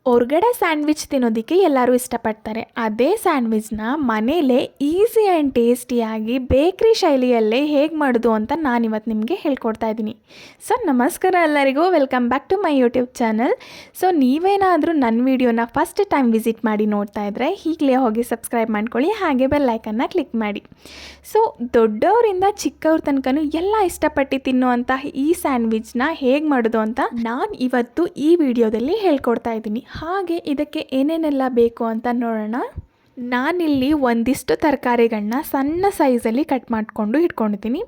ಹೊರ್ಗಡೆ ಸ್ಯಾಂಡ್ವಿಚ್ ತಿನ್ನೋದಕ್ಕೆ ಎಲ್ಲರೂ ಇಷ್ಟಪಡ್ತಾರೆ. ಅದೇ ಸ್ಯಾಂಡ್ವಿಚ್ನ ಮನೇಲೇ ಈಸಿ ಆ್ಯಂಡ್ ಟೇಸ್ಟಿಯಾಗಿ ಬೇಕ್ರಿ ಶೈಲಿಯಲ್ಲೇ ಹೇಗೆ ಮಾಡೋದು ಅಂತ ನಾನಿವತ್ತು ನಿಮಗೆ ಹೇಳ್ಕೊಡ್ತಾ ಇದ್ದೀನಿ. ಸೊ ನಮಸ್ಕಾರ ಎಲ್ಲರಿಗೂ, welcome back to my YouTube channel. So ನೀವೇನಾದರೂ ನನ್ನ ವೀಡಿಯೋನ ಫಸ್ಟ್ ಟೈಮ್ ವಿಸಿಟ್ ಮಾಡಿ ನೋಡ್ತಾ ಇದ್ದರೆ ಈಗಲೇ ಹೋಗಿ ಸಬ್ಸ್ಕ್ರೈಬ್ ಮಾಡ್ಕೊಳ್ಳಿ, ಹಾಗೆ ಬೆಲ್ ಐಕನ್ನ ಕ್ಲಿಕ್ ಮಾಡಿ. ಸೊ ದೊಡ್ಡವರಿಂದ ಚಿಕ್ಕವ್ರ ತನಕನೂ ಎಲ್ಲ ಇಷ್ಟಪಟ್ಟು ತಿನ್ನುವಂಥ ಈ ಸ್ಯಾಂಡ್ವಿಚ್ನ ಹೇಗೆ ಮಾಡೋದು ಅಂತ ನಾನು ಇವತ್ತು ಈ ವಿಡಿಯೋದಲ್ಲಿ ಹೇಳ್ಕೊಡ್ತಾ ಇದ್ದೀನಿ. ಹಾಗೆ ಇದಕ್ಕೆ ಏನೇನೆಲ್ಲ ಬೇಕು ಅಂತ ನೋಡೋಣ. ನಾನಿಲ್ಲಿ ಒಂದಿಷ್ಟು ತರಕಾರಿಗಳನ್ನ ಸಣ್ಣ ಸೈಜಲ್ಲಿ ಕಟ್ ಮಾಡಿಕೊಂಡು ಇಟ್ಕೊಂಡಿದ್ದೀನಿ.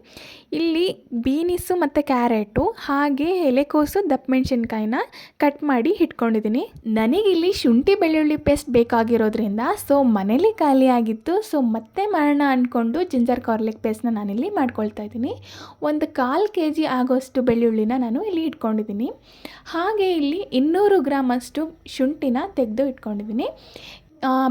ಇಲ್ಲಿ ಬೀನಿಸು ಮತ್ತು ಕ್ಯಾರೆಟು ಹಾಗೆ ಎಲೆಕೋಸು ದಪ್ಪ ಮೆಣಸಿನ್ಕಾಯಿನ ಕಟ್ ಮಾಡಿ ಇಟ್ಕೊಂಡಿದ್ದೀನಿ. ನನಗಿಲ್ಲಿ ಶುಂಠಿ ಬೆಳ್ಳುಳ್ಳಿ ಪೇಸ್ಟ್ ಬೇಕಾಗಿರೋದ್ರಿಂದ ಸೊ ಮನೇಲಿ ಖಾಲಿ ಆಗಿತ್ತು. ಸೊ ಮತ್ತೆ ಮಾಡೋಣ ಅಂದ್ಕೊಂಡು ಜಿಂಜರ್ ಗಾರ್ಲಿಕ್ ಪೇಸ್ಟ್ನ ನಾನಿಲ್ಲಿ ಮಾಡ್ಕೊಳ್ತಾ ಇದ್ದೀನಿ. ಒಂದು 1/4 kg ಆಗೋಷ್ಟು ಬೆಳ್ಳುಳ್ಳಿನ ನಾನು ಇಲ್ಲಿ ಇಟ್ಕೊಂಡಿದ್ದೀನಿ. ಹಾಗೆ ಇಲ್ಲಿ 200 ಗ್ರಾಮ್ ಅಷ್ಟು ಶುಂಠಿನ ತೆಗೆದು ಇಟ್ಕೊಂಡಿದ್ದೀನಿ.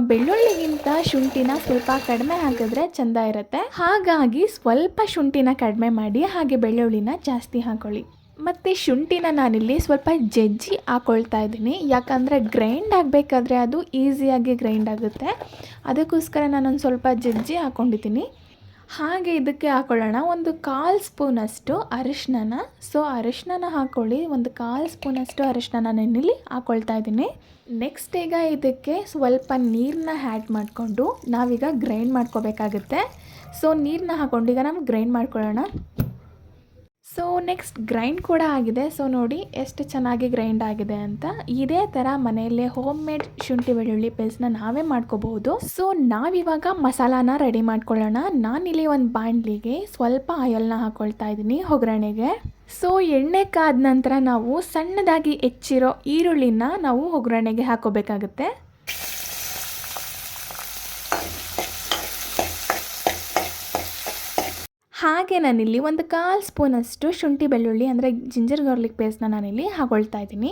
ಬೆಳ್ಳುಳ್ಳಿಗಿಂತ ಶುಂಠಿನ ಸ್ವಲ್ಪ ಕಡಿಮೆ ಹಾಕಿದ್ರೆ ಚೆಂದ ಇರುತ್ತೆ. ಹಾಗಾಗಿ ಸ್ವಲ್ಪ ಶುಂಠಿನ ಕಡಿಮೆ ಮಾಡಿ ಹಾಗೆ ಬೆಳ್ಳುಳ್ಳಿನ ಜಾಸ್ತಿ ಹಾಕೊಳ್ಳಿ. ಮತ್ತು ಶುಂಠಿನ ನಾನಿಲ್ಲಿ ಸ್ವಲ್ಪ ಜಜ್ಜಿ ಹಾಕ್ಕೊಳ್ತಾ ಇದ್ದೀನಿ, ಯಾಕಂದರೆ ಗ್ರೈಂಡ್ ಆಗಬೇಕಾದ್ರೆ ಅದು ಈಸಿಯಾಗಿ ಗ್ರೈಂಡ್ ಆಗುತ್ತೆ. ಅದಕ್ಕೋಸ್ಕರ ನಾನೊಂದು ಸ್ವಲ್ಪ ಜಜ್ಜಿ ಹಾಕ್ಕೊಂಡಿದ್ದೀನಿ. ಹಾಗೆ ಇದಕ್ಕೆ ಹಾಕೊಳ್ಳೋಣ ಒಂದು 1/4 ಸ್ಪೂನಷ್ಟು ಅರಿಶಿನ. ಸೊ ಅರಿಶಿನ ಹಾಕ್ಕೊಳ್ಳಿ, ಒಂದು 1/4 ಸ್ಪೂನಷ್ಟು ಅರಿಶಿನ ನಾನಿಲ್ಲಿ ಹಾಕ್ಕೊಳ್ತಾ ಇದ್ದೀನಿ. ನೆಕ್ಸ್ಟ್ ಈಗ ಇದಕ್ಕೆ ಸ್ವಲ್ಪ ನೀರನ್ನ ಆ್ಯಡ್ ಮಾಡಿಕೊಂಡು ನಾವೀಗ ಗ್ರೈಂಡ್ ಮಾಡ್ಕೋಬೇಕಾಗುತ್ತೆ. ಸೊ ನೀರನ್ನ ಹಾಕ್ಕೊಂಡು ಈಗ ನಾವು ಗ್ರೈಂಡ್ ಮಾಡ್ಕೊಳ್ಳೋಣ. ಸೊ ನೆಕ್ಸ್ಟ್ ಗ್ರೈಂಡ್ ಕೂಡ ಆಗಿದೆ. ಸೊ ನೋಡಿ ಎಷ್ಟು ಚೆನ್ನಾಗಿ ಗ್ರೈಂಡ್ ಆಗಿದೆ ಅಂತ. ಇದೇ ಥರ ಮನೆಯಲ್ಲೇ ಹೋಮ್ ಮೇಡ್ ಶುಂಠಿ ಬೆಳ್ಳುಳ್ಳಿ ಪೇಸ್ಟ್ನ ನಾವೇ ಮಾಡ್ಕೋಬಹುದು. ಸೊ ನಾವಿವಾಗ ಮಸಾಲಾನ ರೆಡಿ ಮಾಡ್ಕೊಳ್ಳೋಣ. ನಾನಿಲ್ಲಿ ಒಂದು ಬಾಣಲಿಗೆ ಸ್ವಲ್ಪ ಆಯಿಲ್ನ ಹಾಕ್ಕೊಳ್ತಾ ಇದ್ದೀನಿ ಒಗ್ಗರಣೆಗೆ. ಸೊ ಎಣ್ಣೆ ಕಾದ ನಂತರ ನಾವು ಸಣ್ಣದಾಗಿ ಹೆಚ್ಚಿರೋ ಈರುಳ್ಳಿನ ನಾವು ಒಗ್ಗರಣೆಗೆ ಹಾಕೋಬೇಕಾಗುತ್ತೆ. ಹಾಗೆ ನಾನಿಲ್ಲಿ ಒಂದು 1/4 ಸ್ಪೂನಷ್ಟು ಶುಂಠಿ ಬೆಳ್ಳುಳ್ಳಿ ಅಂದರೆ ಜಿಂಜರ್ ಗಾರ್ಲಿಕ್ ಪೇಸ್ಟ್ನ ನಾನಿಲ್ಲಿ ಹಾಕೊಳ್ತಾ ಇದ್ದೀನಿ.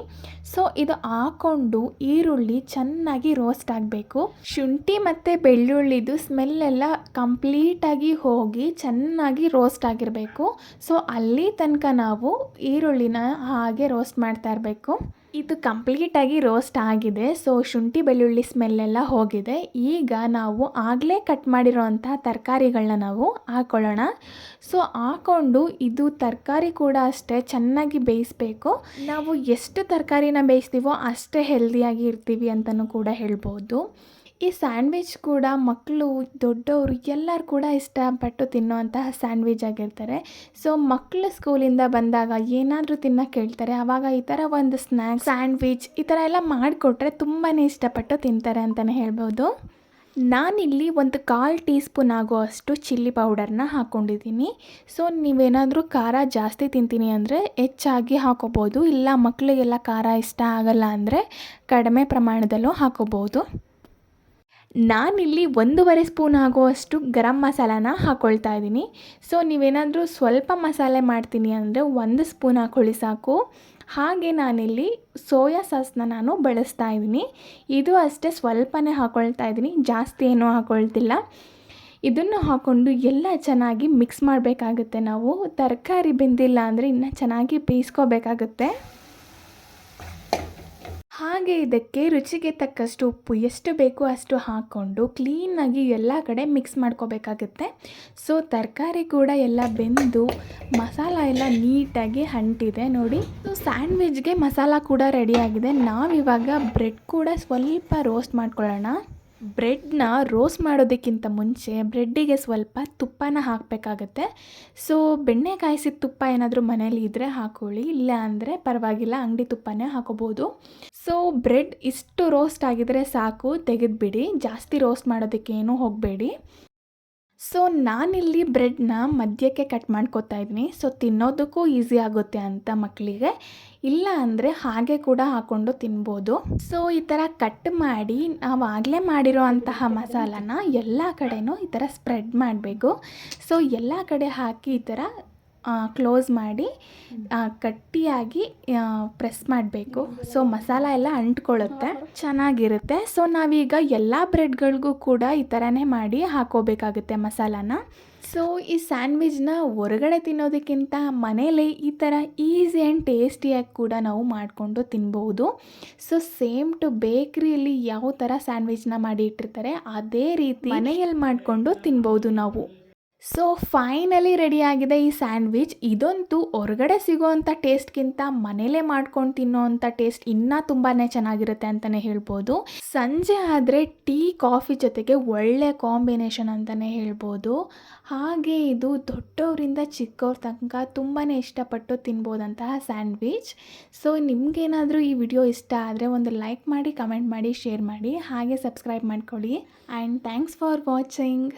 ಸೊ ಇದು ಹಾಕ್ಕೊಂಡು ಈರುಳ್ಳಿ ಚೆನ್ನಾಗಿ ರೋಸ್ಟ್ ಆಗಬೇಕು. ಶುಂಠಿ ಮತ್ತು ಬೆಳ್ಳುಳ್ಳಿದು ಸ್ಮೆಲ್ಲೆಲ್ಲ ಕಂಪ್ಲೀಟಾಗಿ ಹೋಗಿ ಚೆನ್ನಾಗಿ ರೋಸ್ಟ್ ಆಗಿರಬೇಕು. ಸೊ ಅಲ್ಲಿ ತನಕ ನಾವು ಈರುಳ್ಳಿನ ಹಾಗೆ ರೋಸ್ಟ್ ಮಾಡ್ತಾ ಇರಬೇಕು. ಇದು ಕಂಪ್ಲೀಟಾಗಿ ರೋಸ್ಟ್ ಆಗಿದೆ. ಸೊ ಶುಂಠಿ ಬೆಳ್ಳುಳ್ಳಿ ಸ್ಮೆಲ್ಲೆಲ್ಲ ಹೋಗಿದೆ. ಈಗ ನಾವು ಆಗಲೇ ಕಟ್ ಮಾಡಿರೋವಂತಹ ತರಕಾರಿಗಳನ್ನ ನಾವು ಹಾಕ್ಕೊಳ್ಳೋಣ. ಸೊ ಹಾಕ್ಕೊಂಡು ಇದು ತರಕಾರಿ ಕೂಡ ಅಷ್ಟೇ ಚೆನ್ನಾಗಿ ಬೇಯಿಸಬೇಕು. ನಾವು ಎಷ್ಟು ತರಕಾರಿನ ಬೇಯಿಸ್ತೀವೋ ಅಷ್ಟೇ ಹೆಲ್ದಿಯಾಗಿ ಇರ್ತೀವಿ ಅಂತಲೂ ಕೂಡ ಹೇಳ್ಬೋದು. ಈ ಸ್ಯಾಂಡ್ವಿಚ್ ಕೂಡ ಮಕ್ಕಳು ದೊಡ್ಡವರು ಎಲ್ಲರೂ ಕೂಡ ಇಷ್ಟಪಟ್ಟು ತಿನ್ನೋವಂತಹ ಸ್ಯಾಂಡ್ವಿಚ್ ಆಗಿರ್ತಾರೆ. ಸೊ ಮಕ್ಕಳು ಸ್ಕೂಲಿಂದ ಬಂದಾಗ ಏನಾದರೂ ತಿನ್ನೋಕ್ಕೆ ಹೇಳ್ತಾರೆ, ಆವಾಗ ಈ ಥರ ಒಂದು ಸ್ನ್ಯಾಕ್ಸ್ ಸ್ಯಾಂಡ್ವಿಚ್ ಈ ಥರ ಎಲ್ಲ ಮಾಡಿಕೊಟ್ರೆ ತುಂಬಾ ಇಷ್ಟಪಟ್ಟು ತಿಂತಾರೆ ಅಂತಲೇ ಹೇಳ್ಬೋದು. ನಾನಿಲ್ಲಿ ಒಂದು 1/4 ಟೀ ಸ್ಪೂನ್ ಆಗುವಷ್ಟು ಚಿಲ್ಲಿ ಪೌಡರ್ನ ಹಾಕ್ಕೊಂಡಿದ್ದೀನಿ. ಸೊ ನೀವೇನಾದರೂ ಖಾರ ಜಾಸ್ತಿ ತಿಂತೀನಿ ಅಂದರೆ ಹೆಚ್ಚಾಗಿ ಹಾಕೋಬೋದು, ಇಲ್ಲ ಮಕ್ಕಳಿಗೆಲ್ಲ ಖಾರ ಇಷ್ಟ ಆಗಲ್ಲ ಅಂದರೆ ಕಡಿಮೆ ಪ್ರಮಾಣದಲ್ಲೂ ಹಾಕೋಬೋದು. ನಾನಿಲ್ಲಿ 1.5 ಸ್ಪೂನ್ ಆಗುವಷ್ಟು ಗರಂ ಮಸಾಲಾನ ಹಾಕ್ಕೊಳ್ತಾ ಇದ್ದೀನಿ. ಸೊ ನೀವೇನಾದರೂ ಸ್ವಲ್ಪ ಮಸಾಲೆ ಮಾಡ್ತೀನಿ ಅಂದರೆ 1 ಸ್ಪೂನ್ ಹಾಕ್ಕೊಳ್ಳಿ ಸಾಕು. ಹಾಗೆ ನಾನಿಲ್ಲಿ ಸೋಯಾ ಸಾಸ್ನ ನಾನು ಬಳಸ್ತಾ ಇದ್ದೀನಿ. ಇದು ಅಷ್ಟೇ ಸ್ವಲ್ಪನೇ ಹಾಕ್ಕೊಳ್ತಾ ಇದ್ದೀನಿ, ಜಾಸ್ತಿ ಏನೂ ಹಾಕ್ಕೊಳ್ತಿಲ್ಲ. ಇದನ್ನು ಹಾಕ್ಕೊಂಡು ಎಲ್ಲ ಚೆನ್ನಾಗಿ ಮಿಕ್ಸ್ ಮಾಡಬೇಕಾಗುತ್ತೆ. ನಾವು ತರಕಾರಿ ಬೆಂದಿಲ್ಲ ಅಂದರೆ ಇನ್ನೂ ಚೆನ್ನಾಗಿ ಬೇಯಿಸ್ಕೋಬೇಕಾಗುತ್ತೆ. ಹಾಗೆ ಇದಕ್ಕೆ ರುಚಿಗೆ ತಕ್ಕಷ್ಟು ಉಪ್ಪು ಎಷ್ಟು ಬೇಕೋ ಅಷ್ಟು ಹಾಕ್ಕೊಂಡು ಕ್ಲೀನಾಗಿ ಎಲ್ಲ ಕಡೆ ಮಿಕ್ಸ್ ಮಾಡ್ಕೋಬೇಕಾಗುತ್ತೆ. ಸೊ ತರಕಾರಿ ಕೂಡ ಎಲ್ಲ ಬೆಂದು ಮಸಾಲ ಎಲ್ಲ ನೀಟಾಗಿ ಅಂಟಿದೆ ನೋಡಿ. ಸೊ ಸ್ಯಾಂಡ್ವಿಚ್ಗೆ ಮಸಾಲ ಕೂಡ ರೆಡಿಯಾಗಿದೆ. ನಾವಿವಾಗ ಬ್ರೆಡ್ ಕೂಡ ಸ್ವಲ್ಪ ರೋಸ್ಟ್ ಮಾಡ್ಕೊಳ್ಳೋಣ. ಬ್ರೆಡ್ನ ರೋಸ್ಟ್ ಮಾಡೋದಕ್ಕಿಂತ ಮುಂಚೆ ಬ್ರೆಡ್ಡಿಗೆ ಸ್ವಲ್ಪ ತುಪ್ಪನ ಹಾಕಬೇಕಾಗತ್ತೆ. ಸೊ ಬೆಣ್ಣೆ ಕಾಯಿಸಿದ ತುಪ್ಪ ಏನಾದರೂ ಮನೇಲಿ ಇದ್ದರೆ ಹಾಕ್ಕೊಳ್ಳಿ, ಇಲ್ಲ ಅಂದರೆ ಪರವಾಗಿಲ್ಲ, ಅಂಗಡಿ ತುಪ್ಪನೇ ಹಾಕೋಬೋದು. ಸೊ ಬ್ರೆಡ್ ಇಷ್ಟು ರೋಸ್ಟ್ ಆಗಿದರೆ ಸಾಕು, ತೆಗೆದುಬಿಡಿ. ಜಾಸ್ತಿ ರೋಸ್ಟ್ ಮಾಡೋದಕ್ಕೆ ಏನೂ ಹೋಗಬೇಡಿ. ಸೊ ನಾನಿಲ್ಲಿ ಬ್ರೆಡ್ನ ಮಧ್ಯಕ್ಕೆ ಕಟ್ ಮಾಡ್ಕೊತಾ ಇದ್ದೀನಿ. ಸೊ ತಿನ್ನೋದಕ್ಕೂ ಈಸಿ ಆಗುತ್ತೆ ಅಂತ ಮಕ್ಕಳಿಗೆ, ಇಲ್ಲ ಅಂದರೆ ಹಾಗೆ ಕೂಡ ಹಾಕ್ಕೊಂಡು ತಿನ್ಬೋದು. ಸೊ ಈ ಥರ ಕಟ್ ಮಾಡಿ ನಾವು ಆಗಲೇ ಮಾಡಿರೋ ಅಂತಹ ಮಸಾಲಾನ ಎಲ್ಲ ಕಡೆನೂ ಈ ಥರ ಸ್ಪ್ರೆಡ್ ಮಾಡಬೇಕು. ಸೊ ಎಲ್ಲ ಕಡೆ ಹಾಕಿ ಈ ಥರ ಕ್ಲೋಸ್ ಮಾಡಿ ಗಟ್ಟಿಯಾಗಿ ಪ್ರೆಸ್ ಮಾಡಬೇಕು. ಸೊ ಮಸಾಲ ಎಲ್ಲ ಅಂಟ್ಕೊಳ್ಳುತ್ತೆ, ಚೆನ್ನಾಗಿರುತ್ತೆ. ಸೊ ನಾವೀಗ ಎಲ್ಲ ಬ್ರೆಡ್ಗಳಿಗೂ ಕೂಡ ಈ ಥರನೇ ಮಾಡಿ ಹಾಕೋಬೇಕಾಗುತ್ತೆ ಮಸಾಲಾನ. ಸೊ ಈ ಸ್ಯಾಂಡ್ವಿಚ್ನ ಹೊರಗಡೆ ತಿನ್ನೋದಕ್ಕಿಂತ ಮನೇಲಿ ಈ ಥರ ಈಸಿ ಆ್ಯಂಡ್ ಟೇಸ್ಟಿಯಾಗಿ ಕೂಡ ನಾವು ಮಾಡಿಕೊಂಡು ತಿನ್ಬೋದು. ಸೊ ಸೇಮ್ ಟು ಬೇಕ್ರಿಯಲ್ಲಿ ಯಾವ ಥರ ಸ್ಯಾಂಡ್ವಿಚ್ನ ಮಾಡಿ ಇಟ್ಟಿರ್ತಾರೆ ಅದೇ ರೀತಿ ಮನೆಯಲ್ಲಿ ಮಾಡಿಕೊಂಡು ತಿನ್ಬೋದು ನಾವು. ಸೊ ಫೈನಲಿ ರೆಡಿಯಾಗಿದೆ ಈ ಸ್ಯಾಂಡ್ವಿಚ್. ಇದಂತೂ ಹೊರಗಡೆ ಸಿಗೋವಂಥ ಟೇಸ್ಟ್ಗಿಂತ ಮನೇಲೇ ಮಾಡ್ಕೊಂಡು ತಿನ್ನೋವಂಥ ಟೇಸ್ಟ್ ಇನ್ನೂ ತುಂಬಾ ಚೆನ್ನಾಗಿರುತ್ತೆ ಅಂತಲೇ ಹೇಳ್ಬೋದು. ಸಂಜೆ ಆದರೆ ಟೀ ಕಾಫಿ ಜೊತೆಗೆ ಒಳ್ಳೆ ಕಾಂಬಿನೇಷನ್ ಅಂತಲೇ ಹೇಳ್ಬೋದು. ಹಾಗೆ ಇದು ದೊಡ್ಡವರಿಂದ ಚಿಕ್ಕವ್ರ ತನಕ ತುಂಬಾ ಇಷ್ಟಪಟ್ಟು ತಿನ್ಬೋದಂತಹ ಸ್ಯಾಂಡ್ವಿಚ್. ಸೊ ನಿಮಗೇನಾದರೂ ಈ ವಿಡಿಯೋ ಇಷ್ಟ ಆದರೆ ಒಂದು ಲೈಕ್ ಮಾಡಿ, ಕಮೆಂಟ್ ಮಾಡಿ, ಶೇರ್ ಮಾಡಿ, ಹಾಗೆ ಸಬ್ಸ್ಕ್ರೈಬ್ ಮಾಡ್ಕೊಳ್ಳಿ. And thanks for watching.